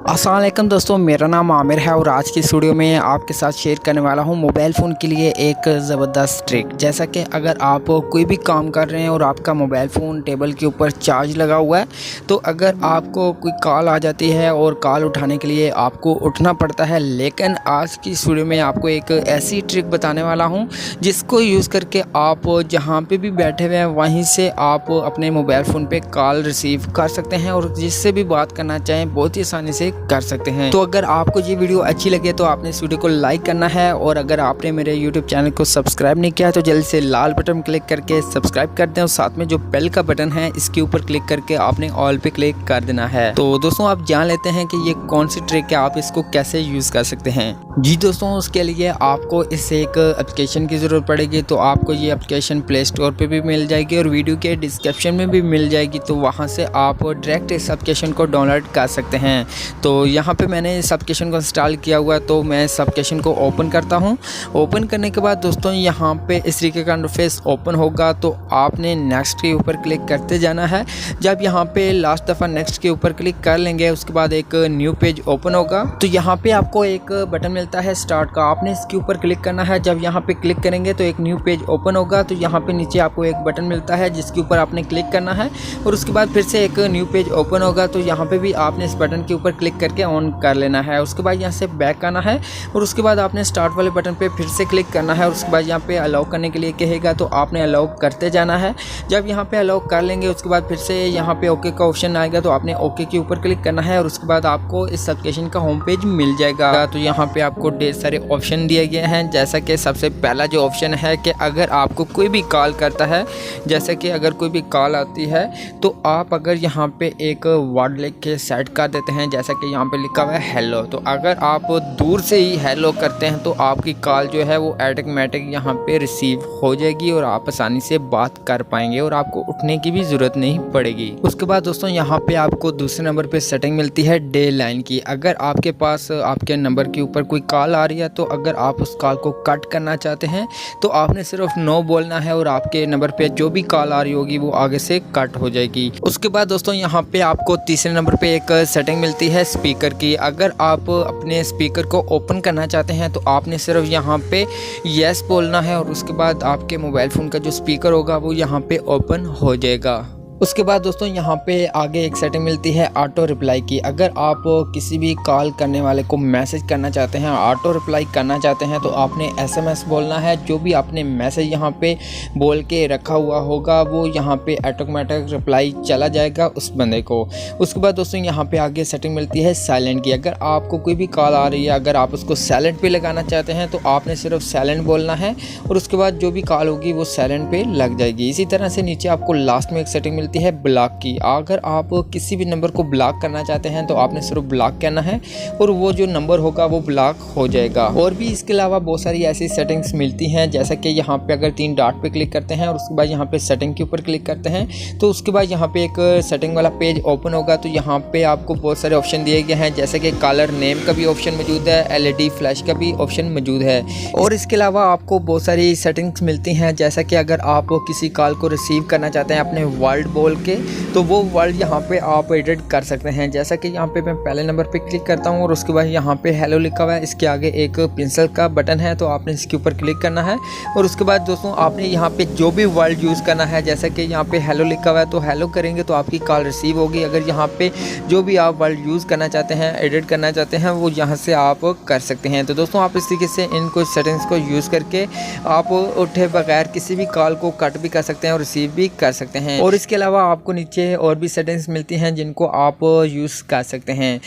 अस्सलाम वालेकुम दोस्तों, मेरा नाम आमिर है और आज की इस वीडियो में आपके साथ शेयर करने वाला हूं मोबाइल फ़ोन के लिए एक ज़बरदस्त ट्रिक। जैसा कि अगर आप कोई भी काम कर रहे हैं और आपका मोबाइल फ़ोन टेबल के ऊपर चार्ज लगा हुआ है, तो अगर आपको कोई कॉल आ जाती है और कॉल उठाने के लिए आपको उठना पड़ता है, लेकिन आज की इस वीडियो में आपको एक ऐसी ट्रिक बताने वाला हूँ जिसको यूज़ करके आप जहाँ पर भी बैठे हुए हैं वहीं से आप अपने मोबाइल फ़ोन पर कॉल रिसीव कर सकते हैं और जिससे भी बात करना चाहें बहुत ही आसानी से कर सकते हैं। तो अगर आपको ये वीडियो अच्छी लगे तो आपने इस वीडियो को लाइक करना है और अगर आपने मेरे YouTube चैनल को सब्सक्राइब नहीं किया है तो जल्दी से लाल बटन क्लिक करके सब्सक्राइब कर दें और साथ में जो बेल का बटन है इसके ऊपर क्लिक करके आपने ऑल पे क्लिक कर देना है। तो दोस्तों आप जान लेते हैं कि ये कौन सी ट्रिक है, आप इसको कैसे यूज कर सकते हैं। जी दोस्तों, उसके लिए आपको इस एक एप्लीकेशन की जरूरत पड़ेगी। तो आपको ये एप्लीकेशन प्ले स्टोर पर भी मिल जाएगी और वीडियो के डिस्क्रिप्शन में भी मिल जाएगी। तो वहाँ से आप डायरेक्ट इस एप्लीकेशन को डाउनलोड कर सकते हैं। तो यहाँ पे मैंने इस एप्लीकेशन को इंस्टॉल किया हुआ है, तो मैं इस एप्लीकेशन को ओपन करता हूँ। ओपन करने के बाद दोस्तों यहाँ पे इस तरीके का इंटरफेस ओपन होगा। तो आपने नेक्स्ट के ऊपर क्लिक करते जाना है। जब यहाँ पे लास्ट दफ़ा नेक्स्ट के ऊपर क्लिक कर लेंगे उसके बाद एक न्यू पेज ओपन होगा। तो यहाँ पे आपको एक बटन मिलता है स्टार्ट का, आपने इसके ऊपर क्लिक करना है। जब यहाँ पे क्लिक करेंगे तो एक न्यू पेज ओपन होगा। तो यहाँ पे नीचे आपको एक बटन मिलता है जिसके ऊपर आपने क्लिक करना है और उसके बाद फिर से एक न्यू पेज ओपन होगा। तो यहाँ पे भी आपने इस बटन के ऊपर क्लिक करके ऑन कर लेना है। उसके बाद यहाँ से बैक आना है और उसके बाद आपने स्टार्ट वाले बटन पे फिर से क्लिक करना है और उसके बाद यहाँ पे अलाउ करने के लिए कहेगा तो आपने अलाउ करते जाना है। जब यहाँ पे अलाउ कर लेंगे उसके बाद फिर से यहाँ पे ओके का ऑप्शन आएगा तो आपने ओके के ऊपर क्लिक करना है और उसके बाद आपको इस एप्लीकेशन का होम पेज मिल जाएगा। तो यहाँ पे आपको ढेर सारे ऑप्शन दिए गए हैं, जैसा कि सबसे पहला जो ऑप्शन है कि अगर आपको कोई भी कॉल करता है, जैसे कि अगर कोई भी कॉल आती है तो आप अगर यहाँ पे एक वर्ड लिख के सेट कर देते हैं, जैसा कि यहाँ पे लिखा हुआ है हेलो। तो अगर आप दूर से ही हेलो करते हैं तो आपकी कॉल जो है वो ऑटोमेटिक यहाँ पे रिसीव हो जाएगी और आप आसानी से बात कर पाएंगे और आपको उठने की भी ज़रूरत नहीं पड़ेगी। उसके बाद दोस्तों यहाँ पे आपको दूसरे नंबर पे सेटिंग मिलती है डे लाइन की। अगर आपके पास आपके नंबर के ऊपर कोई कॉल आ रही है तो अगर आप उस कॉल को कट करना चाहते हैं तो आपने सिर्फ नो बोलना है और आपके नंबर पे जो भी कॉल आ रही होगी वो आगे से कट हो जाएगी। उसके बाद दोस्तों यहाँ पे आपको तीसरे नंबर पे एक सेटिंग मिलती है स्पीकर की। अगर आप अपने स्पीकर को ओपन करना चाहते हैं तो आपने सिर्फ यहाँ पे यस बोलना है और उसके बाद आपके मोबाइल फ़ोन का जो स्पीकर होगा वो यहाँ पे ओपन हो जाएगा। उसके बाद दोस्तों यहाँ पे आगे एक सेटिंग मिलती है ऑटो रिप्लाई की। अगर आप किसी भी कॉल करने वाले को मैसेज करना चाहते हैं, ऑटो रिप्लाई करना चाहते हैं तो आपने SMS बोलना है। जो भी आपने मैसेज यहाँ पे बोल के रखा हुआ होगा वो यहाँ पे ऑटोमेटिक रिप्लाई चला जाएगा उस बंदे को। उसके बाद दोस्तों यहाँ पे आगे सेटिंग मिलती है साइलेंट की। अगर आपको कोई भी कॉल आ रही है, अगर आप उसको साइलेंट पे लगाना चाहते हैं तो आपने सिर्फ साइलेंट बोलना है और उसके बाद जो भी कॉल होगी वो साइलेंट पे लग जाएगी। इसी तरह से नीचे आपको लास्ट में एक सेटिंग मिलती है ब्लॉक की। अगर आप किसी भी नंबर को ब्लॉक करना चाहते हैं तो आपने सिर्फ ब्लॉक करना है और वो जो नंबर होगा वो ब्लॉक हो जाएगा। और भी इसके अलावा बहुत सारी ऐसी सेटिंग्स मिलती हैं, जैसा कि यहाँ पे अगर 3 डॉट पे क्लिक करते हैं और उसके बाद यहाँ पे सेटिंग के ऊपर क्लिक करते हैं तो उसके बाद यहाँ पे एक सेटिंग वाला पेज ओपन होगा। तो यहाँ पे आपको बहुत सारे ऑप्शन दिए गए हैं, जैसे कि कॉलर नेम का भी ऑप्शन मौजूद है, LED फ्लैश का भी ऑप्शन मौजूद है। और इसके अलावा आपको बहुत सारी सेटिंग्स मिलती हैं, जैसा कि अगर आप किसी कॉल को रिसीव करना चाहते हैं अपने वर्ड बोल के तो वो वर्ड यहाँ पे आप एडिट कर सकते हैं। जैसा कि यहाँ पे मैं पहले नंबर पे क्लिक करता हूँ और उसके बाद यहाँ पे हेलो लिखा हुआ है, इसके आगे एक पेंसिल का बटन है तो आपने इसके ऊपर क्लिक करना है और उसके बाद दोस्तों आपने यहाँ पे जो भी वर्ड यूज़ करना है, जैसा कि यहाँ पे हेलो लिखा हुआ है तो हेलो करेंगे तो आपकी कॉल रिसीव होगी। अगर यहाँ पे जो भी आप वर्ड यूज़ करना चाहते हैं, एडिट करना चाहते हैं, वो यहाँ से आप कर सकते हैं। तो दोस्तों आप इस तरीके से इन कुछ सेटिंग्स को यूज़ करके आप उठे बगैर किसी भी कॉल को कट भी कर सकते हैं और रिसीव भी कर सकते हैं। और इसके अलावा आपको नीचे और भी सेटिंग्स मिलती हैं जिनको आप यूज़ कर सकते हैं।